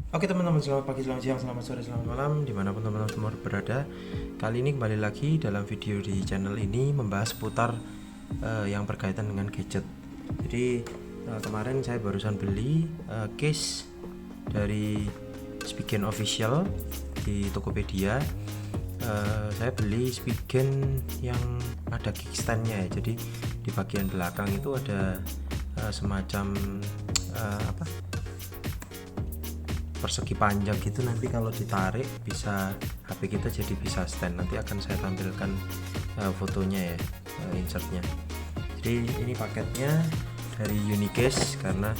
Oke teman-teman, selamat pagi, selamat siang, selamat sore, selamat malam dimanapun teman-teman semua berada. Kali ini kembali lagi dalam video di channel ini membahas seputar yang berkaitan dengan gadget. Jadi kemarin saya barusan beli case dari Spigen Official di Tokopedia. Saya beli Spigen yang ada kickstandnya ya. Jadi di bagian belakang itu ada semacam persegi panjang gitu, nanti kalau ditarik bisa HP kita jadi bisa stand. Nanti akan saya tampilkan fotonya ya, insertnya. Jadi ini paketnya dari Unicase, karena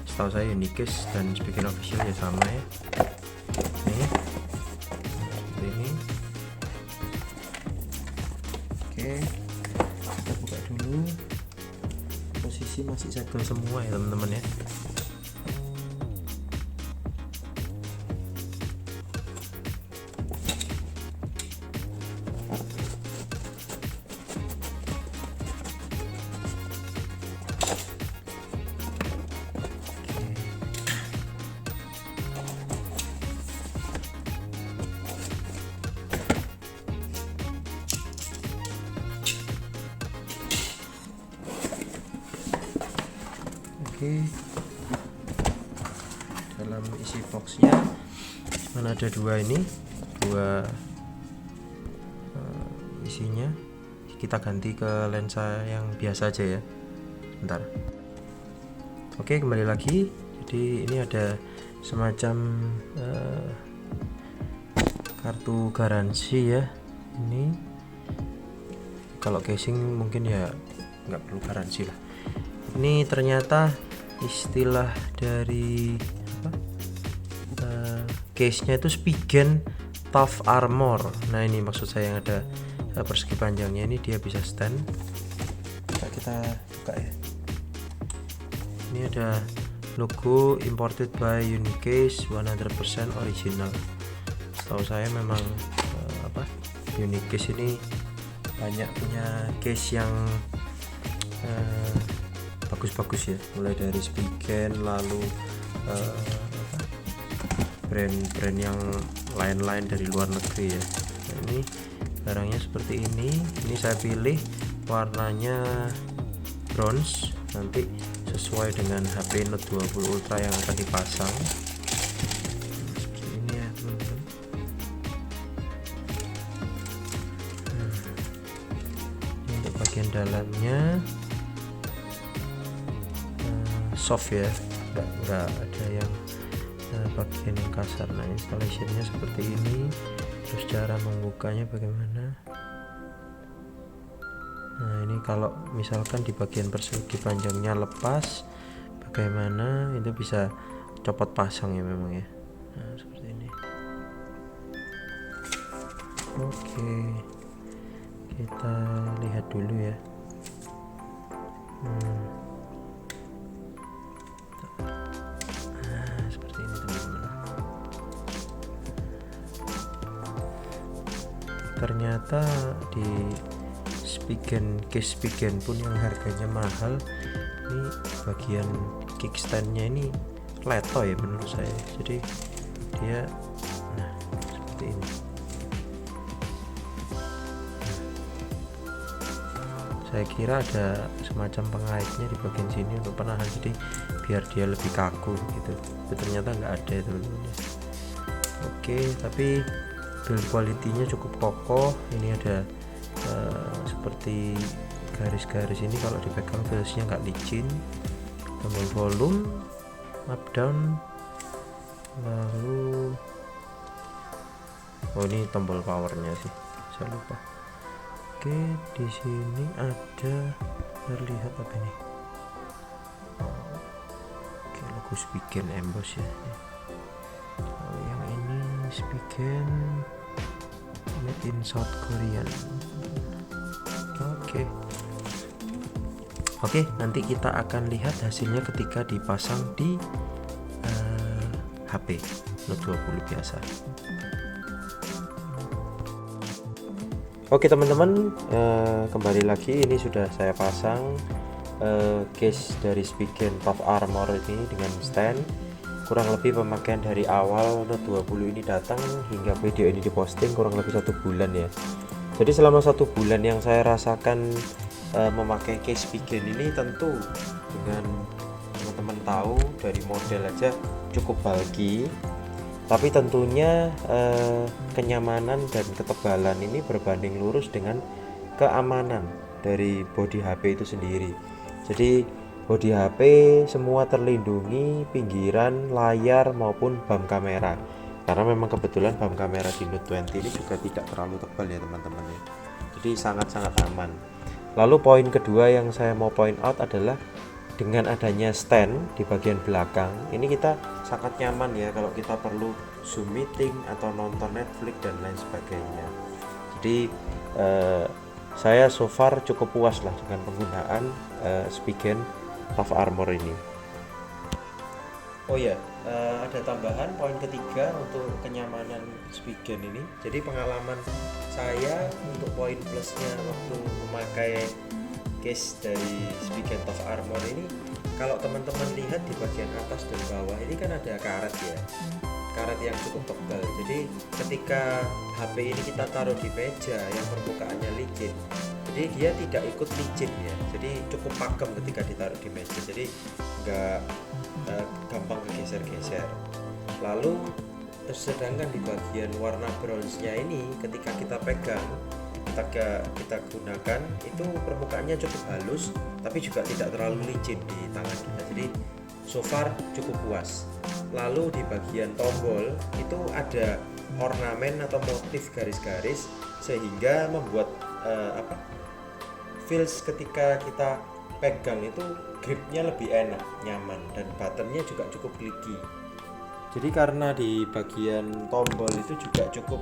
setahu saya Unicase dan Spigen Official ya sama ya. Ini oke, kita buka dulu. Posisi masih segel semua ya teman-teman ya. Oke, dalam isi boxnya mana ada dua isinya. Kita ganti ke lensa yang biasa aja ya, bentar. Oke, kembali lagi. Jadi ini ada semacam kartu garansi ya. Ini kalau casing mungkin ya nggak perlu garansi lah. Ini ternyata istilah dari case-nya itu Spigen Tough Armor. Nah ini maksud saya, yang ada persegi panjangnya ini dia bisa stand. Kita buka ya. Ini ada logo imported by Unicase 100% original. Setahu saya memang Unicase ini banyak punya case yang bagus-bagus ya, mulai dari Spigen, lalu brand-brand yang lain-lain dari luar negeri ya. Nah, ini barangnya seperti ini. Ini saya pilih warnanya bronze, nanti sesuai dengan HP Note 20 Ultra yang akan dipasang. Seperti ini ya teman-teman. Ini untuk bagian dalamnya soft ya, nggak ada yang bagian yang kasar. Nah installationnya seperti ini. Terus cara membukanya bagaimana? Nah ini kalau misalkan di bagian persegi panjangnya lepas, bagaimana? Itu bisa copot pasang ya memang ya. Nah seperti ini. Oke, kita lihat dulu ya. Ternyata di case Spigen pun yang harganya mahal, ini bagian kickstandnya ini leto ya menurut saya. Jadi dia seperti ini. Saya kira ada semacam pengaitnya di bagian sini untuk penahan, jadi biar dia lebih kaku gitu. Tapi ternyata nggak ada ya teman-teman. Oke, tapi build quality-nya cukup kokoh. Ini ada seperti garis-garis ini, kalau dipegang feelsnya nggak licin. Tombol volume up down, lalu ini tombol powernya sih, saya lupa. Oke, di sini ada, terlihat apa ini? Oke, logo Spigen emboss ya. Kalau yang ini Spigen made in South Korea. Oke, nanti kita akan lihat hasilnya ketika dipasang di HP Note 20 biasa. Oke teman-teman, kembali lagi. Ini sudah saya pasang case dari Spigen Tough Armor ini dengan stand. kurang lebih pemakaian dari awal Note 20 ini datang hingga video ini diposting kurang lebih 1 bulan ya. Jadi selama 1 bulan yang saya rasakan memakai case Spigen ini, tentu dengan teman-teman tahu dari model aja cukup bulky, tapi tentunya kenyamanan dan ketebalan ini berbanding lurus dengan keamanan dari bodi HP itu sendiri. Jadi bodi HP semua terlindungi, pinggiran, layar maupun bump kamera. Karena memang kebetulan bump kamera di Note 20 ini juga tidak terlalu tebal ya teman-teman ya. Jadi sangat-sangat aman. Lalu poin kedua yang saya mau point out adalah dengan adanya stand di bagian belakang, ini kita sangat nyaman ya kalau kita perlu Zoom meeting atau nonton Netflix dan lain sebagainya. Jadi saya so far cukup puas lah dengan penggunaan Spigen Tough Armor ini. Oh ya, ada tambahan poin ketiga untuk kenyamanan Spigen ini. Jadi pengalaman saya untuk poin plusnya waktu memakai case dari Spigen Tough Armor ini, kalau teman-teman lihat di bagian atas dan bawah ini kan ada karet ya, karet yang cukup tebal. Jadi ketika HP ini kita taruh di meja yang permukaannya licin, jadi dia tidak ikut licin ya, jadi cukup pakem ketika ditaruh di meja, jadi nggak gampang kegeser-geser. Lalu sedangkan di bagian warna bronze-nya ini ketika kita pegang, kita gunakan itu permukaannya cukup halus tapi juga tidak terlalu licin di tangan kita. Jadi so far cukup puas. Lalu di bagian tombol itu ada ornamen atau motif garis-garis sehingga membuat feels ketika kita pegang itu gripnya lebih enak, nyaman, dan buttonnya juga cukup clicky. Jadi karena di bagian tombol itu juga cukup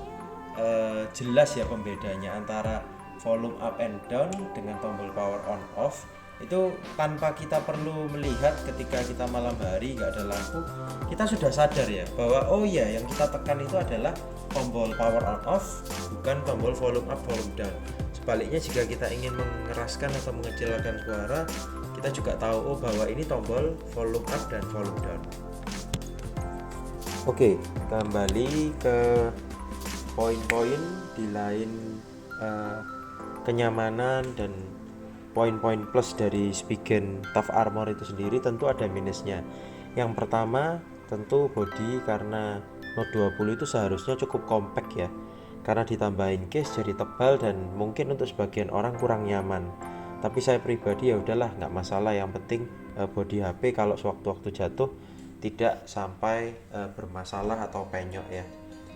jelas ya pembedanya antara volume up and down dengan tombol power on off. Itu tanpa kita perlu melihat ketika kita malam hari nggak ada lampu, kita sudah sadar ya bahwa oh ya yang kita tekan itu adalah tombol power on off, bukan tombol volume up volume down. Sebaliknya jika kita ingin mengeraskan atau mengecilkan suara, kita juga tahu oh bahwa ini tombol volume up dan volume down. Oke, kembali ke poin-poin di lain kenyamanan dan poin-poin plus dari Spigen Tough Armor itu sendiri, tentu ada minusnya. Yang pertama tentu body, karena Note 20 itu seharusnya cukup compact ya, karena ditambahin case jadi tebal dan mungkin untuk sebagian orang kurang nyaman. Tapi saya pribadi ya udahlah, nggak masalah, yang penting body HP kalau sewaktu-waktu jatuh tidak sampai bermasalah atau penyok ya,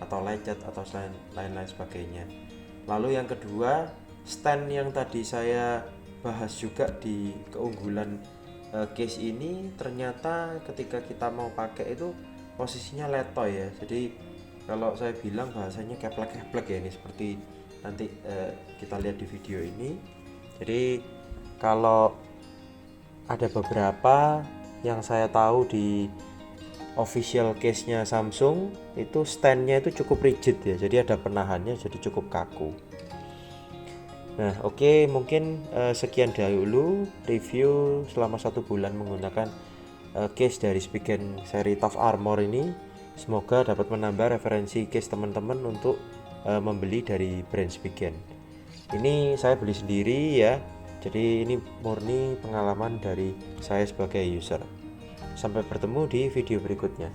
atau lecet atau lain-lain sebagainya. Lalu yang kedua, stand yang tadi saya bahas juga di keunggulan case ini, ternyata ketika kita mau pakai itu posisinya letoy ya. Jadi kalau saya bilang bahasanya keplek-keplek ya, ini seperti nanti kita lihat di video ini. Jadi kalau ada beberapa yang saya tahu di official case-nya Samsung itu stand-nya itu cukup rigid ya, jadi ada penahannya, jadi cukup kaku. Nah oke, mungkin sekian dahulu review selama 1 bulan menggunakan case dari Spigen seri Tough Armor ini. Semoga dapat menambah referensi case teman-teman untuk membeli dari brand Spigen. Ini saya beli sendiri ya, jadi ini murni pengalaman dari saya sebagai user. Sampai bertemu di video berikutnya.